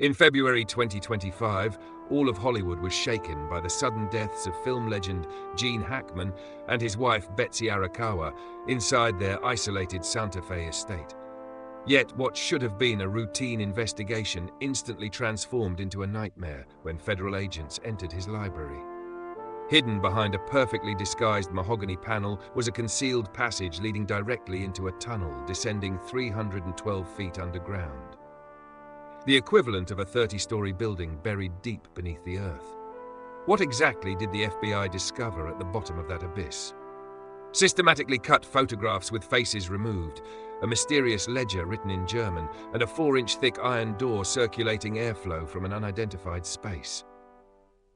In February 2025, all of Hollywood was shaken by the sudden deaths of film legend Gene Hackman and his wife Betsy Arakawa inside their isolated Santa Fe estate. Yet what should have been a routine investigation instantly transformed into a nightmare when federal agents entered his library. Hidden behind a perfectly disguised mahogany panel was a concealed passage leading directly into a tunnel descending 312 feet underground. The equivalent of a 30-story building buried deep beneath the earth. What exactly did the FBI discover at the bottom of that abyss? Systematically cut photographs with faces removed, a mysterious ledger written in German, and a 4-inch thick iron door circulating airflow from an unidentified space.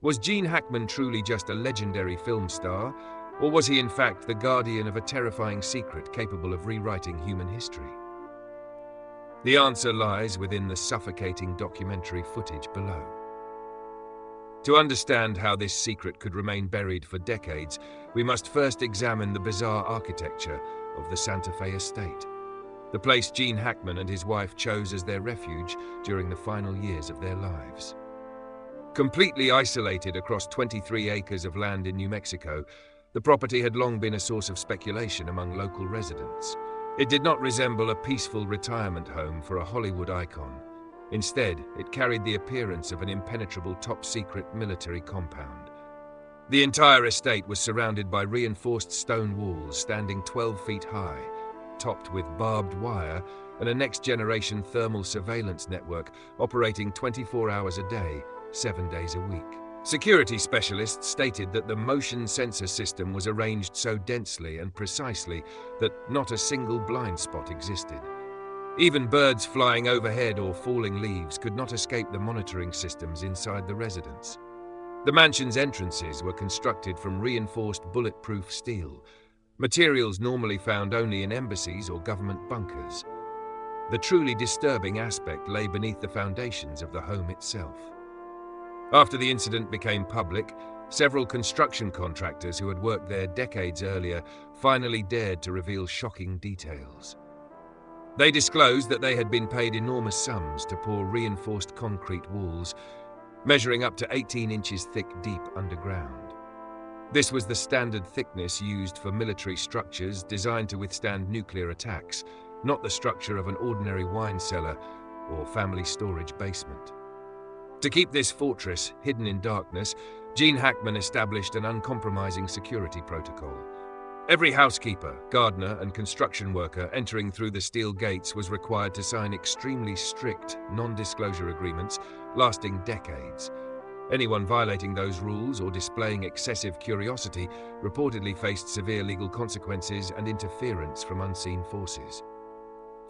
Was Gene Hackman truly just a legendary film star, or was he in fact the guardian of a terrifying secret capable of rewriting human history? The answer lies within the suffocating documentary footage below. To understand how this secret could remain buried for decades, we must first examine the bizarre architecture of the Santa Fe estate, the place Gene Hackman and his wife chose as their refuge during the final years of their lives. Completely isolated across 23 acres of land in New Mexico, the property had long been a source of speculation among local residents. It did not resemble a peaceful retirement home for a Hollywood icon. Instead, it carried the appearance of an impenetrable top-secret military compound. The entire estate was surrounded by reinforced stone walls standing 12 feet high, topped with barbed wire and a next-generation thermal surveillance network operating 24 hours a day, 7 days a week. Security specialists stated that the motion sensor system was arranged so densely and precisely that not a single blind spot existed. Even birds flying overhead or falling leaves could not escape the monitoring systems inside the residence. The mansion's entrances were constructed from reinforced bulletproof steel, materials normally found only in embassies or government bunkers. The truly disturbing aspect lay beneath the foundations of the home itself. After the incident became public, several construction contractors who had worked there decades earlier finally dared to reveal shocking details. They disclosed that they had been paid enormous sums to pour reinforced concrete walls, measuring up to 18 inches thick deep underground. This was the standard thickness used for military structures designed to withstand nuclear attacks, not the structure of an ordinary wine cellar or family storage basement. To keep this fortress hidden in darkness, Gene Hackman established an uncompromising security protocol. Every housekeeper, gardener, and construction worker entering through the steel gates was required to sign extremely strict non-disclosure agreements lasting decades. Anyone violating those rules or displaying excessive curiosity reportedly faced severe legal consequences and interference from unseen forces.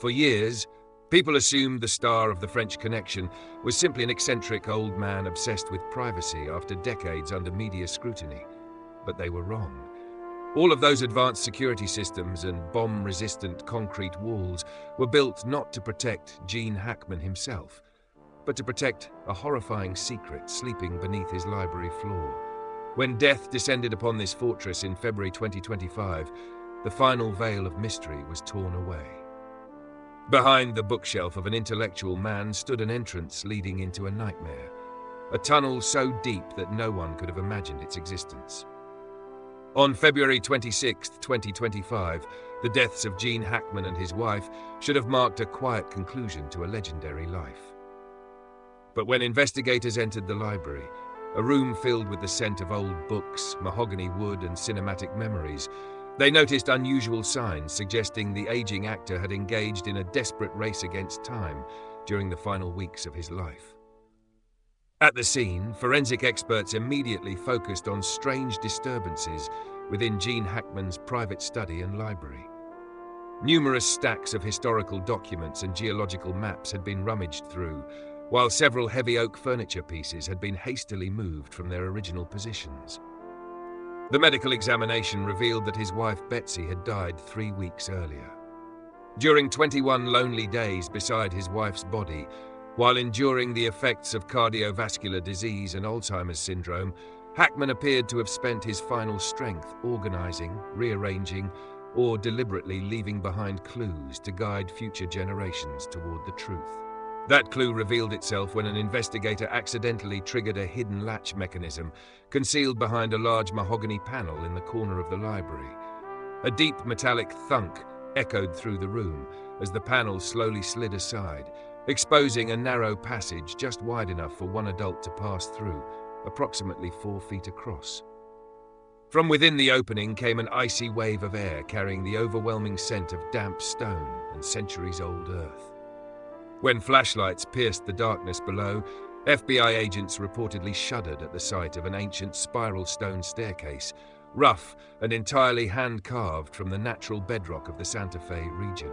For years, people assumed the star of the French Connection was simply an eccentric old man obsessed with privacy after decades under media scrutiny. But they were wrong. All of those advanced security systems and bomb-resistant concrete walls were built not to protect Gene Hackman himself, but to protect a horrifying secret sleeping beneath his library floor. When death descended upon this fortress in February 2025, the final veil of mystery was torn away. Behind the bookshelf of an intellectual man stood an entrance leading into a nightmare, a tunnel so deep that no one could have imagined its existence. On February 26, 2025, the deaths of Gene Hackman and his wife should have marked a quiet conclusion to a legendary life. But when investigators entered the library, a room filled with the scent of old books, mahogany wood, and cinematic memories, they noticed unusual signs suggesting the aging actor had engaged in a desperate race against time during the final weeks of his life. At the scene, forensic experts immediately focused on strange disturbances within Gene Hackman's private study and library. Numerous stacks of historical documents and geological maps had been rummaged through, while several heavy oak furniture pieces had been hastily moved from their original positions. The medical examination revealed that his wife Betsy had died 3 weeks earlier. During 21 lonely days beside his wife's body, while enduring the effects of cardiovascular disease and Alzheimer's syndrome, Hackman appeared to have spent his final strength organizing, rearranging, or deliberately leaving behind clues to guide future generations toward the truth. That clue revealed itself when an investigator accidentally triggered a hidden latch mechanism concealed behind a large mahogany panel in the corner of the library. A deep metallic thunk echoed through the room as the panel slowly slid aside, exposing a narrow passage just wide enough for one adult to pass through, approximately 4 feet across. From within the opening came an icy wave of air carrying the overwhelming scent of damp stone and centuries-old earth. When flashlights pierced the darkness below, FBI agents reportedly shuddered at the sight of an ancient spiral stone staircase, rough and entirely hand-carved from the natural bedrock of the Santa Fe region.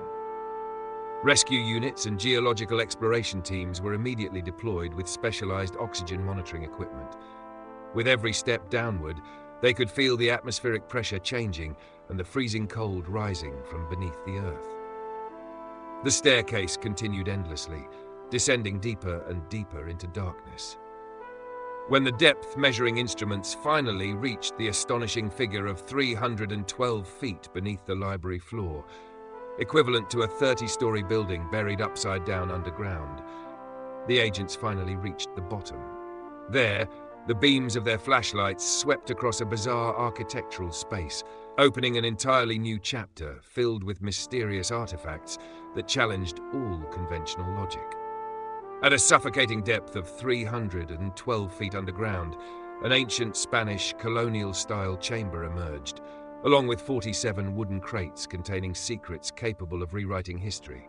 Rescue units and geological exploration teams were immediately deployed with specialized oxygen monitoring equipment. With every step downward, they could feel the atmospheric pressure changing and the freezing cold rising from beneath the earth. The staircase continued endlessly, descending deeper and deeper into darkness. When the depth-measuring instruments finally reached the astonishing figure of 312 feet beneath the library floor, equivalent to a 30-story building buried upside down underground, the agents finally reached the bottom. There, the beams of their flashlights swept across a bizarre architectural space, opening an entirely new chapter filled with mysterious artifacts that challenged all conventional logic. At a suffocating depth of 312 feet underground, an ancient Spanish colonial-style chamber emerged, along with 47 wooden crates containing secrets capable of rewriting history.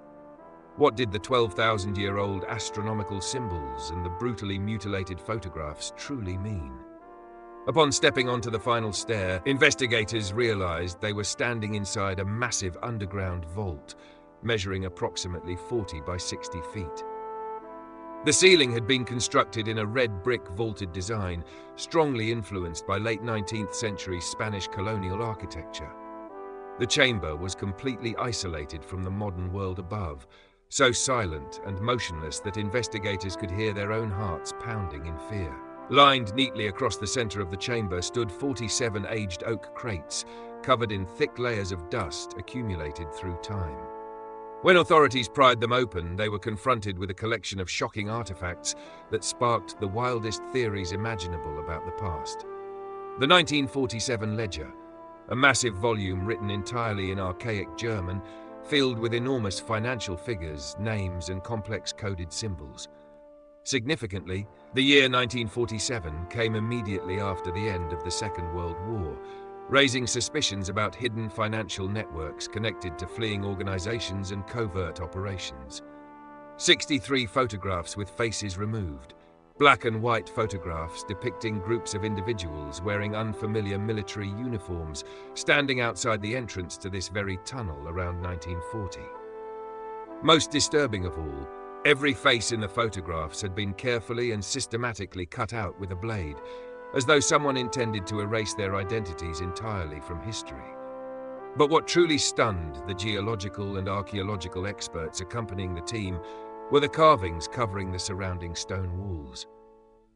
What did the 12,000-year-old astronomical symbols and the brutally mutilated photographs truly mean? Upon stepping onto the final stair, investigators realized they were standing inside a massive underground vault, measuring approximately 40 by 60 feet. The ceiling had been constructed in a red brick vaulted design, strongly influenced by late 19th century Spanish colonial architecture. The chamber was completely isolated from the modern world above, so silent and motionless that investigators could hear their own hearts pounding in fear. Lined neatly across the center of the chamber stood 47 aged oak crates, covered in thick layers of dust accumulated through time. When authorities pried them open, they were confronted with a collection of shocking artifacts that sparked the wildest theories imaginable about the past. The 1947 ledger, a massive volume written entirely in archaic German, filled with enormous financial figures, names, and complex coded symbols. Significantly, the year 1947 came immediately after the end of the Second World War, raising suspicions about hidden financial networks connected to fleeing organizations and covert operations. 63 photographs with faces removed, black and white photographs depicting groups of individuals wearing unfamiliar military uniforms standing outside the entrance to this very tunnel around 1940. Most disturbing of all, every face in the photographs had been carefully and systematically cut out with a blade, as though someone intended to erase their identities entirely from history. But what truly stunned the geological and archaeological experts accompanying the team were the carvings covering the surrounding stone walls.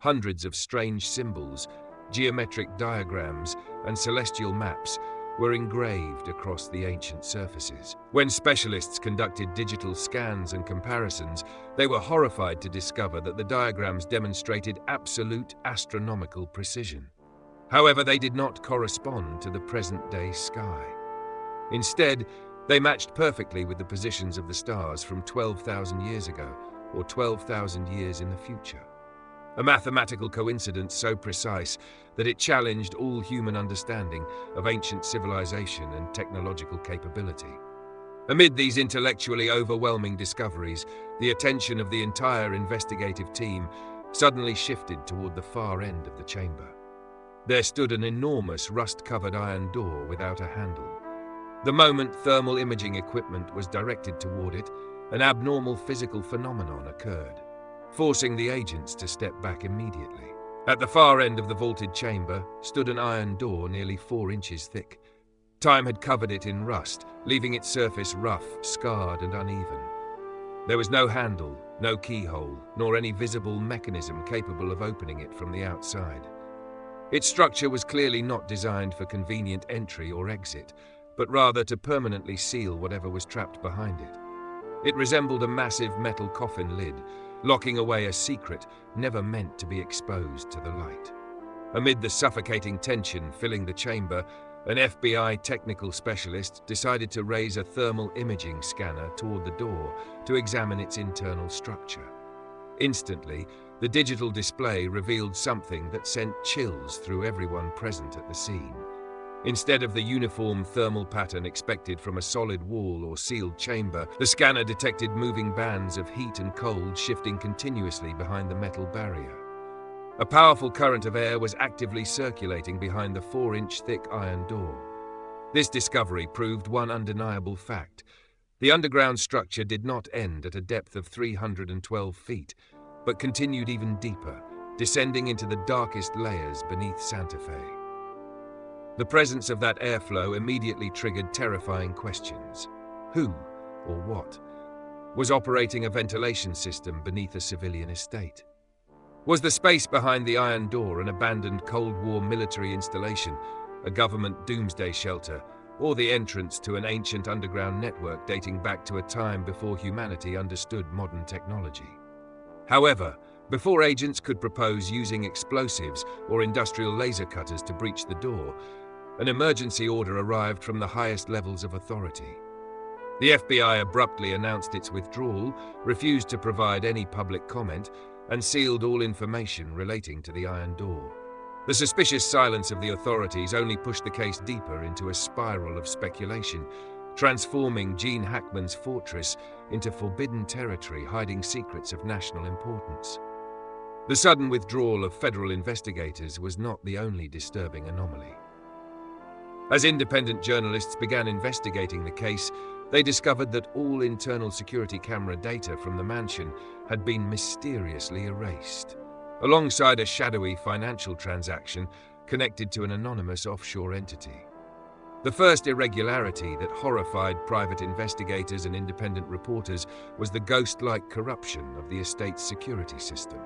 Hundreds of strange symbols, geometric diagrams, and celestial maps were engraved across the ancient surfaces. When specialists conducted digital scans and comparisons, they were horrified to discover that the diagrams demonstrated absolute astronomical precision. However, they did not correspond to the present-day sky. Instead, they matched perfectly with the positions of the stars from 12,000 years ago, or 12,000 years in the future. A mathematical coincidence so precise that it challenged all human understanding of ancient civilization and technological capability. Amid these intellectually overwhelming discoveries, the attention of the entire investigative team suddenly shifted toward the far end of the chamber. There stood an enormous rust-covered iron door without a handle. The moment thermal imaging equipment was directed toward it, an abnormal physical phenomenon occurred, forcing the agents to step back immediately. At the far end of the vaulted chamber stood an iron door nearly 4 inches thick. Time had covered it in rust, leaving its surface rough, scarred, and uneven. There was no handle, no keyhole, nor any visible mechanism capable of opening it from the outside. Its structure was clearly not designed for convenient entry or exit, but rather to permanently seal whatever was trapped behind it. It resembled a massive metal coffin lid, locking away a secret never meant to be exposed to the light. Amid the suffocating tension filling the chamber, an FBI technical specialist decided to raise a thermal imaging scanner toward the door to examine its internal structure. Instantly, the digital display revealed something that sent chills through everyone present at the scene. Instead of the uniform thermal pattern expected from a solid wall or sealed chamber, the scanner detected moving bands of heat and cold shifting continuously behind the metal barrier. A powerful current of air was actively circulating behind the 4-inch thick iron door. This discovery proved one undeniable fact. The underground structure did not end at a depth of 312 feet, but continued even deeper, descending into the darkest layers beneath Santa Fe. The presence of that airflow immediately triggered terrifying questions. Who, or what, was operating a ventilation system beneath a civilian estate? Was the space behind the iron door an abandoned Cold War military installation, a government doomsday shelter, or the entrance to an ancient underground network dating back to a time before humanity understood modern technology? However, before agents could propose using explosives or industrial laser cutters to breach the door, an emergency order arrived from the highest levels of authority. The FBI abruptly announced its withdrawal, refused to provide any public comment, and sealed all information relating to the iron door. The suspicious silence of the authorities only pushed the case deeper into a spiral of speculation, transforming Gene Hackman's fortress into forbidden territory hiding secrets of national importance. The sudden withdrawal of federal investigators was not the only disturbing anomaly. As independent journalists began investigating the case, they discovered that all internal security camera data from the mansion had been mysteriously erased, alongside a shadowy financial transaction connected to an anonymous offshore entity. The first irregularity that horrified private investigators and independent reporters was the ghost-like corruption of the estate's security system.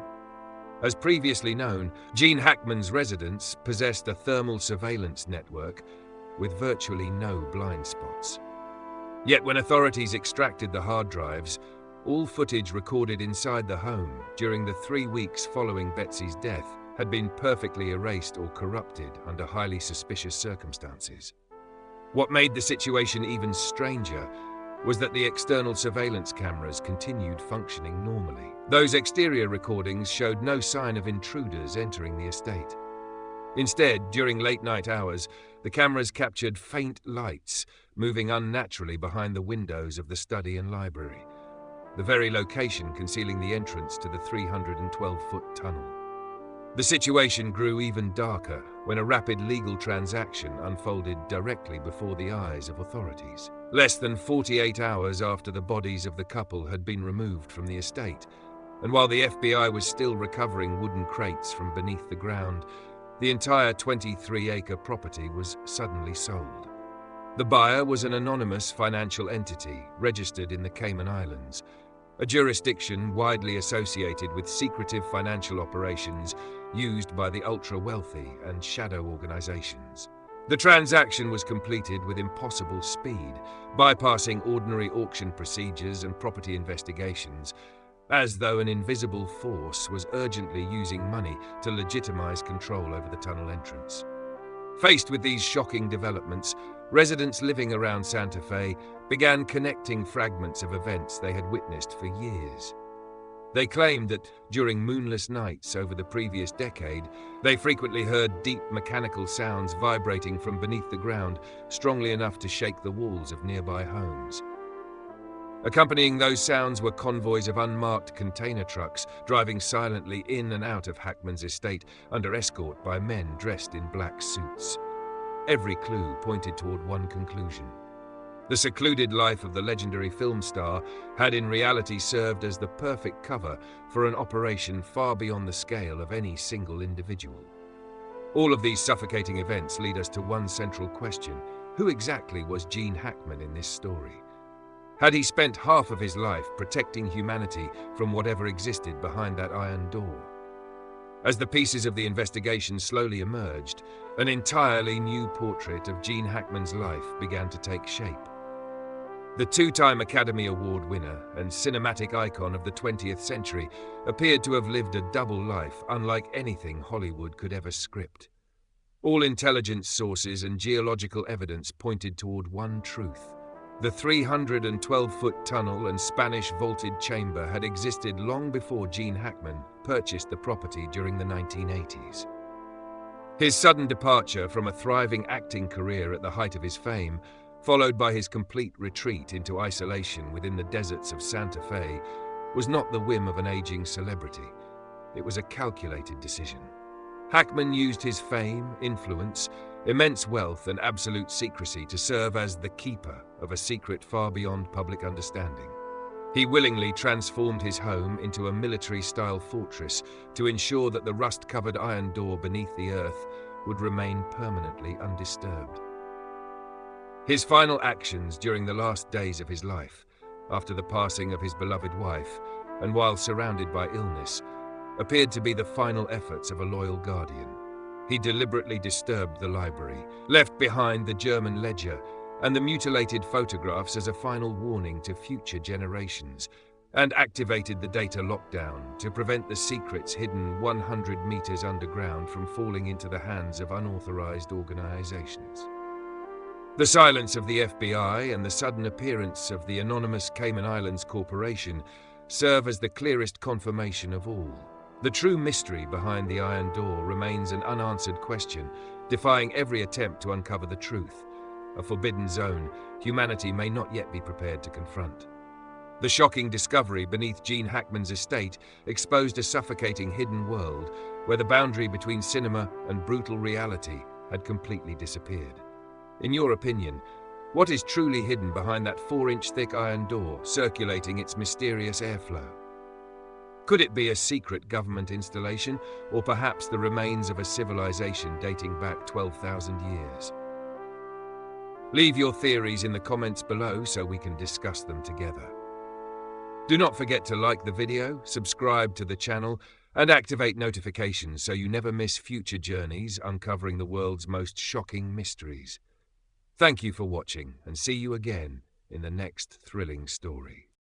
As previously known, Gene Hackman's residence possessed a thermal surveillance network with virtually no blind spots. Yet when authorities extracted the hard drives, all footage recorded inside the home during the 3 weeks following Betsy's death had been perfectly erased or corrupted under highly suspicious circumstances. What made the situation even stranger was that the external surveillance cameras continued functioning normally. Those exterior recordings showed no sign of intruders entering the estate. Instead, during late-night hours, the cameras captured faint lights moving unnaturally behind the windows of the study and library, the very location concealing the entrance to the 312-foot tunnel. The situation grew even darker when a rapid legal transaction unfolded directly before the eyes of authorities. Less than 48 hours after the bodies of the couple had been removed from the estate, and while the FBI was still recovering wooden crates from beneath the ground, the entire 23-acre property was suddenly sold. The buyer was an anonymous financial entity registered in the Cayman Islands, a jurisdiction widely associated with secretive financial operations used by the ultra-wealthy and shadow organizations. The transaction was completed with impossible speed, bypassing ordinary auction procedures and property investigations, as though an invisible force was urgently using money to legitimize control over the tunnel entrance. Faced with these shocking developments, residents living around Santa Fe began connecting fragments of events they had witnessed for years. They claimed that during moonless nights over the previous decade, they frequently heard deep mechanical sounds vibrating from beneath the ground, strongly enough to shake the walls of nearby homes. Accompanying those sounds were convoys of unmarked container trucks driving silently in and out of Hackman's estate under escort by men dressed in black suits. Every clue pointed toward one conclusion. The secluded life of the legendary film star had in reality served as the perfect cover for an operation far beyond the scale of any single individual. All of these suffocating events lead us to one central question: who exactly was Gene Hackman in this story? Had he spent half of his life protecting humanity from whatever existed behind that iron door? As the pieces of the investigation slowly emerged, an entirely new portrait of Gene Hackman's life began to take shape. The two-time Academy Award winner and cinematic icon of the 20th century appeared to have lived a double life unlike anything Hollywood could ever script. All intelligence sources and geological evidence pointed toward one truth. The 312-foot tunnel and Spanish vaulted chamber had existed long before Gene Hackman purchased the property during the 1980s. His sudden departure from a thriving acting career at the height of his fame, followed by his complete retreat into isolation within the deserts of Santa Fe, was not the whim of an aging celebrity. It was a calculated decision. Hackman used his fame, influence, immense wealth, and absolute secrecy to serve as the keeper of a secret far beyond public understanding. He willingly transformed his home into a military-style fortress to ensure that the rust-covered iron door beneath the earth would remain permanently undisturbed. His final actions during the last days of his life, after the passing of his beloved wife, and while surrounded by illness, appeared to be the final efforts of a loyal guardian. He deliberately disturbed the library, left behind the German ledger and the mutilated photographs as a final warning to future generations, and activated the data lockdown to prevent the secrets hidden 100 meters underground from falling into the hands of unauthorized organizations. The silence of the FBI and the sudden appearance of the anonymous Cayman Islands Corporation serve as the clearest confirmation of all. The true mystery behind the iron door remains an unanswered question, defying every attempt to uncover the truth, a forbidden zone humanity may not yet be prepared to confront. The shocking discovery beneath Gene Hackman's estate exposed a suffocating hidden world where the boundary between cinema and brutal reality had completely disappeared. In your opinion, what is truly hidden behind that 4-inch thick iron door circulating its mysterious airflow? Could it be a secret government installation, or perhaps the remains of a civilization dating back 12,000 years? Leave your theories in the comments below so we can discuss them together. Do not forget to like the video, subscribe to the channel, and activate notifications so you never miss future journeys uncovering the world's most shocking mysteries. Thank you for watching, and see you again in the next thrilling story.